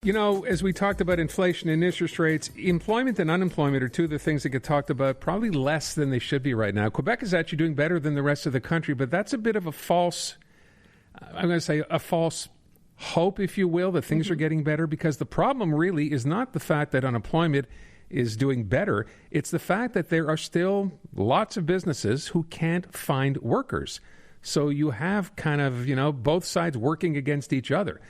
You know, as we talked about inflation and interest rates, employment and unemployment are two of the things that get talked about probably less than they should be right now. Quebec is actually doing better than the rest of the country, but that's a bit of a false, I'm going to say a false hope, if you will, that things are getting better, because the problem really is not the fact that unemployment is doing better. It's the fact that there are still lots of businesses who can't find workers. So you have kind of, both sides working against each other.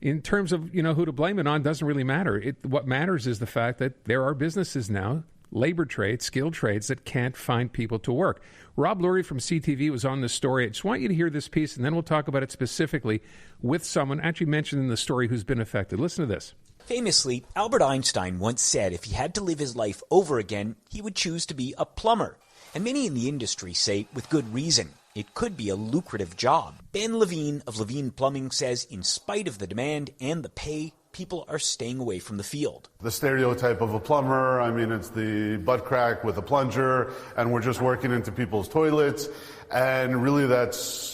In terms of, who to blame it on doesn't really matter. What matters is the fact that there are businesses now, labor trades, skilled trades, that can't find people to work. Rob Lurie from CTV was on this story. I just want you to hear this piece, and then we'll talk about it specifically with someone actually mentioned in the story who's been affected. Listen to this. Famously, Albert Einstein once said if he had to live his life over again, he would choose to be a plumber. And many in the industry say, with good reason, it could be a lucrative job. Ben Levine of Levine Plumbing says in spite of the demand and the pay, people are staying away from the field. The stereotype of a plumber, it's the butt crack with a plunger, and we're just working into people's toilets, and really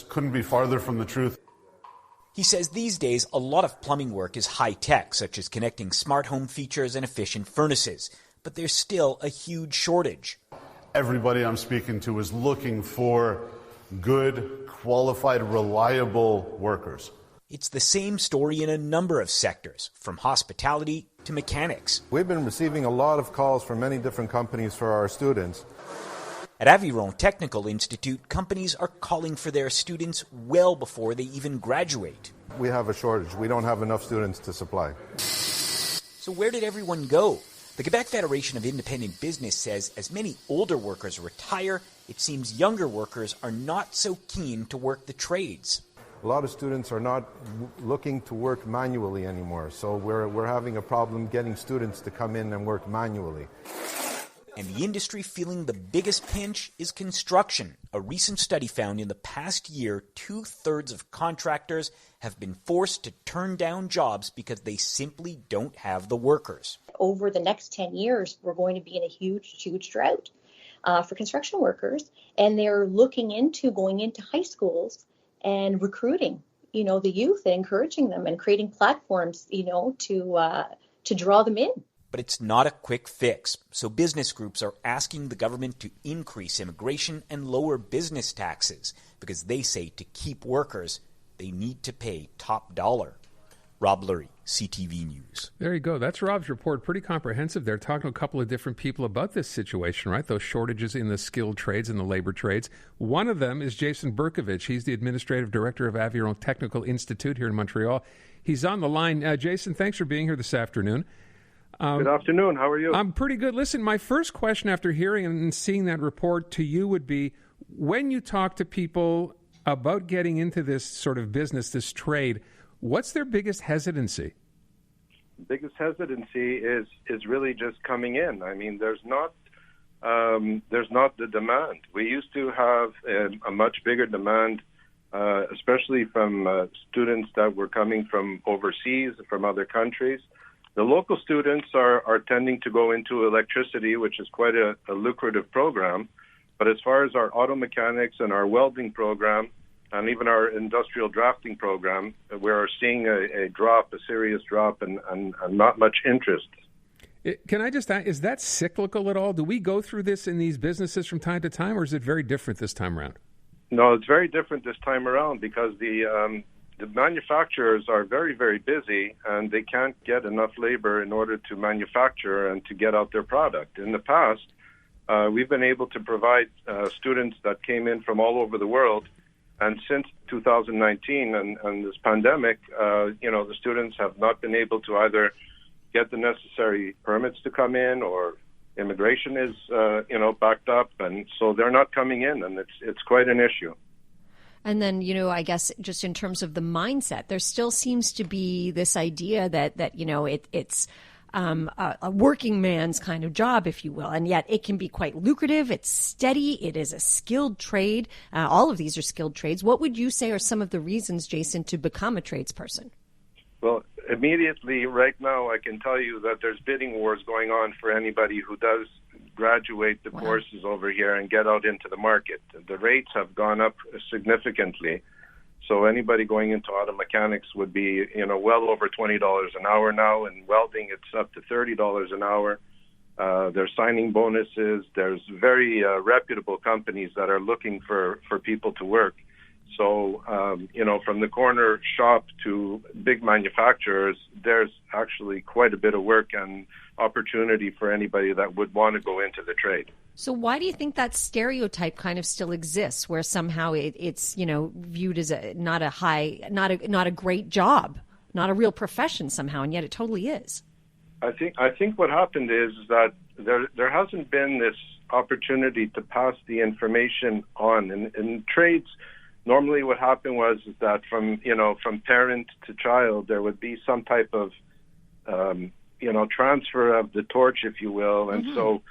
couldn't be farther from the truth. He says these days a lot of plumbing work is high-tech, such as connecting smart home features and efficient furnaces, but there's still a huge shortage. Everybody I'm speaking to is looking for good, qualified, reliable workers. It's the same story in a number of sectors, from hospitality to mechanics. We've been receiving a lot of calls from many different companies for our students. At Aviron Technical Institute, companies are calling for their students well before they even graduate. We have a shortage. We don't have enough students to supply. So where did everyone go? The Quebec Federation of Independent Business says as many older workers retire, it seems younger workers are not so keen to work the trades. A lot of students are not looking to work manually anymore, so we're having a problem getting students to come in and work manually. And the industry feeling the biggest pinch is construction. A recent study found in the past year, 2/3 of contractors have been forced to turn down jobs because they simply don't have the workers. Over the next 10 years, we're going to be in a huge drought for construction workers. And they're looking into going into high schools and recruiting, the youth and encouraging them and creating platforms, to draw them in. But it's not a quick fix, so business groups are asking the government to increase immigration and lower business taxes because they say to keep workers, they need to pay top dollar. Rob Lurie, CTV News. There you go. That's Rob's report. Pretty comprehensive there, talking to a couple of different people about this situation, right? Those shortages in the skilled trades and the labor trades. One of them is Jason BERCOVITCH. He's the Administrative Director of Aviron Technical Institute here in Montreal. He's on the line. Jason, thanks for being here this afternoon. Good afternoon. How are you? I'm pretty good. Listen, my first question after hearing and seeing that report to you would be, when you talk to people about getting into this sort of business, this trade, what's their biggest hesitancy? Biggest hesitancy is really just coming in. There's not the demand. We used to have a much bigger demand, especially from students that were coming from overseas, from other countries. The local students are tending to go into electricity, which is quite a lucrative program. But as far as our auto mechanics and our welding program, and even our industrial drafting program, we're seeing a serious drop, and not much interest. Can I just ask, is that cyclical at all? Do we go through this in these businesses from time to time, or is it very different this time around? No, it's very different this time around because the manufacturers are very, very busy, and they can't get enough labor in order to manufacture and to get out their product. In the past, we've been able to provide students that came in from all over the world. And since 2019 and this pandemic, the students have not been able to either get the necessary permits to come in, or immigration is, backed up, and so they're not coming in, and it's quite an issue. And then, I guess just in terms of the mindset, there still seems to be this idea that it's a working man's kind of job, if you will. And yet it can be quite lucrative. It's steady. It is a skilled trade. All of these are skilled trades. What would you say are some of the reasons, Jason, to become a tradesperson? Well, immediately right now, I can tell you that there's bidding wars going on for anybody who does graduate the courses over here and get out into the market. The rates have gone up significantly. So anybody going into auto mechanics would be, well over $20 an hour now. In welding, it's up to $30 an hour. There's signing bonuses. There's very reputable companies that are looking for people to work. So, from the corner shop to big manufacturers, there's actually quite a bit of work and opportunity for anybody that would want to go into the trade. So why do you think that stereotype kind of still exists, where somehow it's viewed as not a great job, not a real profession somehow, and yet it totally is? I think what happened is that there hasn't been this opportunity to pass the information on. In trades, normally what happened was that from parent to child, there would be some type of transfer of the torch, if you will, and so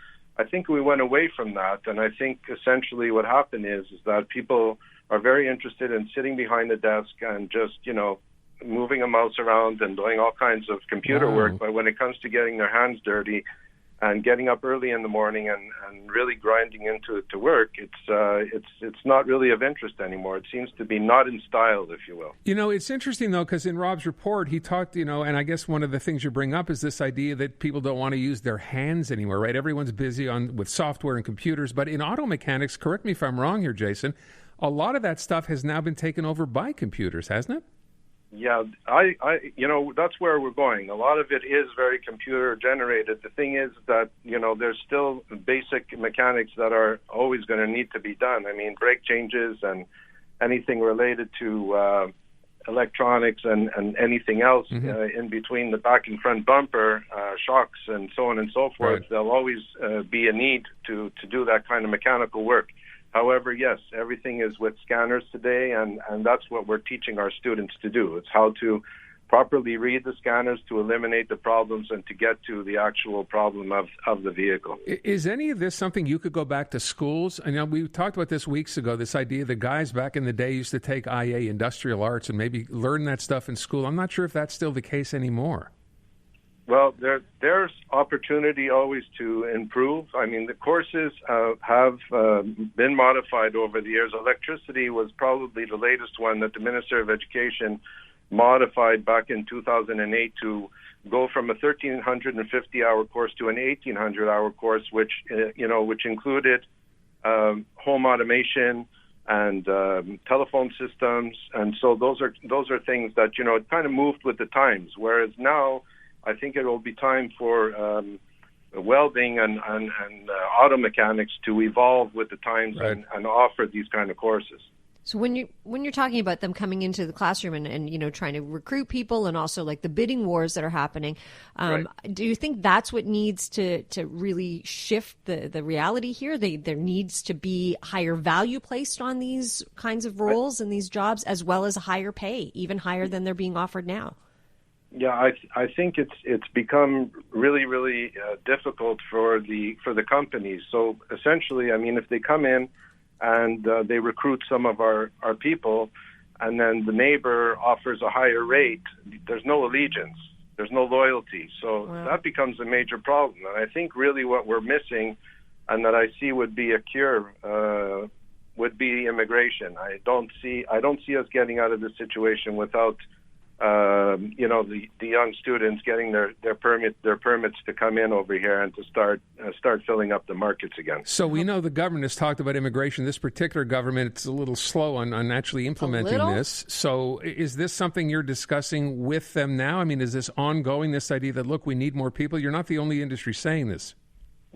I think we went away from that. And I think essentially what happened is that people are very interested in sitting behind the desk and just moving a mouse around and doing all kinds of computer work. But when it comes to getting their hands dirty and getting up early in the morning and really grinding into it to work, it's not really of interest anymore. It seems to be not in style, if you will. It's interesting, though, because in Rob's report, he talked, and I guess one of the things you bring up is this idea that people don't want to use their hands anymore, right? Everyone's busy with software and computers. But in auto mechanics, correct me if I'm wrong here, Jason, a lot of that stuff has now been taken over by computers, hasn't it? Yeah, I that's where we're going. A lot of it is very computer generated. The thing is that, there's still basic mechanics that are always going to need to be done. I mean, brake changes and anything related to electronics and anything else in between the back and front bumper, shocks and so on and so forth. Right. There'll always be a need to do that kind of mechanical work. However, yes, everything is with scanners today, and that's what we're teaching our students to do. It's how to properly read the scanners to eliminate the problems and to get to the actual problem of the vehicle. Is any of this something you could go back to schools? I know we talked about this weeks ago, this idea the guys back in the day used to take IA, industrial arts, and maybe learn that stuff in school. I'm not sure if that's still the case anymore. Well, there's opportunity always to improve. I mean, the courses have been modified over the years. Electricity was probably the latest one that the Minister of Education modified back in 2008 to go from a 1,350-hour course to an 1,800-hour course, which included home automation and telephone systems. And so those are things that, it kind of moved with the times, whereas now I think it will be time for welding and auto mechanics to evolve with the times and offer these kind of courses. So when you're talking about them coming into the classroom and trying to recruit people and also like the bidding wars that are happening, do you think that's what needs to really shift the reality here? There needs to be higher value placed on these kinds of roles and these jobs, as well as higher pay, even higher than they're being offered now. Yeah, I think it's become really, really difficult for the companies. So essentially, I mean, if they come in and they recruit some of our people, and then the neighbor offers a higher rate, there's no allegiance, there's no loyalty. So that becomes a major problem. And I think really what we're missing, and that I see would be a cure, would be immigration. I don't see us getting out of this situation without the young students getting their permits to come in over here and to start filling up the markets again. So we know the government has talked about immigration. This particular government, it's a little slow on actually implementing this. So is this something you're discussing with them now? I mean, is this ongoing, this idea that, look, we need more people? You're not the only industry saying this.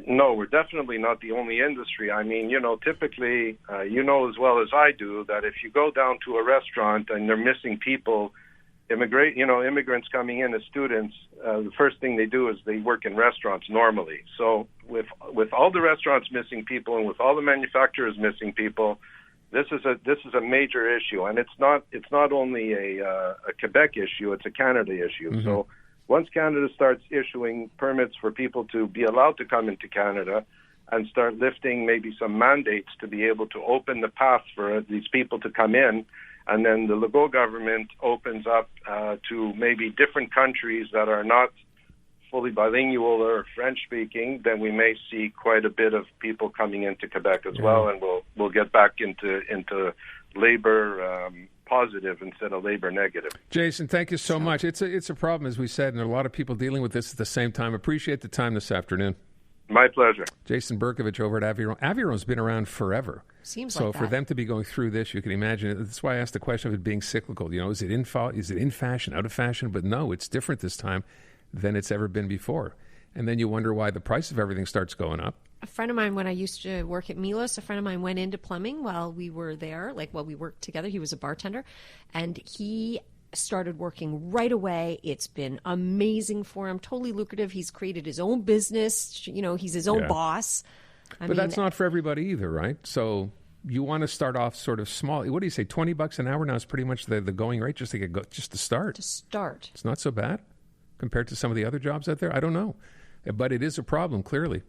No, we're definitely not the only industry. I mean, typically, as well as I do, that if you go down to a restaurant and they're missing people, immigrants coming in as students, the first thing they do is they work in restaurants normally. So with all the restaurants missing people and with all the manufacturers missing people, this is a major issue, and it's not only a Quebec issue; it's a Canada issue. Mm-hmm. So once Canada starts issuing permits for people to be allowed to come into Canada, and start lifting maybe some mandates to be able to open the path for these people to come in, and then the Legault government opens up to maybe different countries that are not fully bilingual or French-speaking, then we may see quite a bit of people coming into Quebec as well, and we'll get back into labor positive instead of labor negative. Jason, thank you so much. It's a problem, as we said, and there are a lot of people dealing with this at the same time. Appreciate the time this afternoon. My pleasure. Jason BERCOVITCH over at Aviron. Aviron's been around forever. Seems so like that. for them to be going through this, you can imagine. That's why I asked the question of it being cyclical. You know, is it in fashion, out of fashion? But no, it's different this time than it's ever been before. And then you wonder why the price of everything starts going up. A friend of mine, when I used to work at Milos, a friend of mine went into plumbing while we were there, while we worked together. He was a bartender, and he started working right away. It's been amazing for him, totally lucrative. He's created his own business. You know, he's his own boss. But that's not for everybody either, right? So you want to start off sort of small. What do you say, $20 an hour now is pretty much the going rate just to start? To start. It's not so bad compared to some of the other jobs out there. I don't know. But it is a problem, clearly.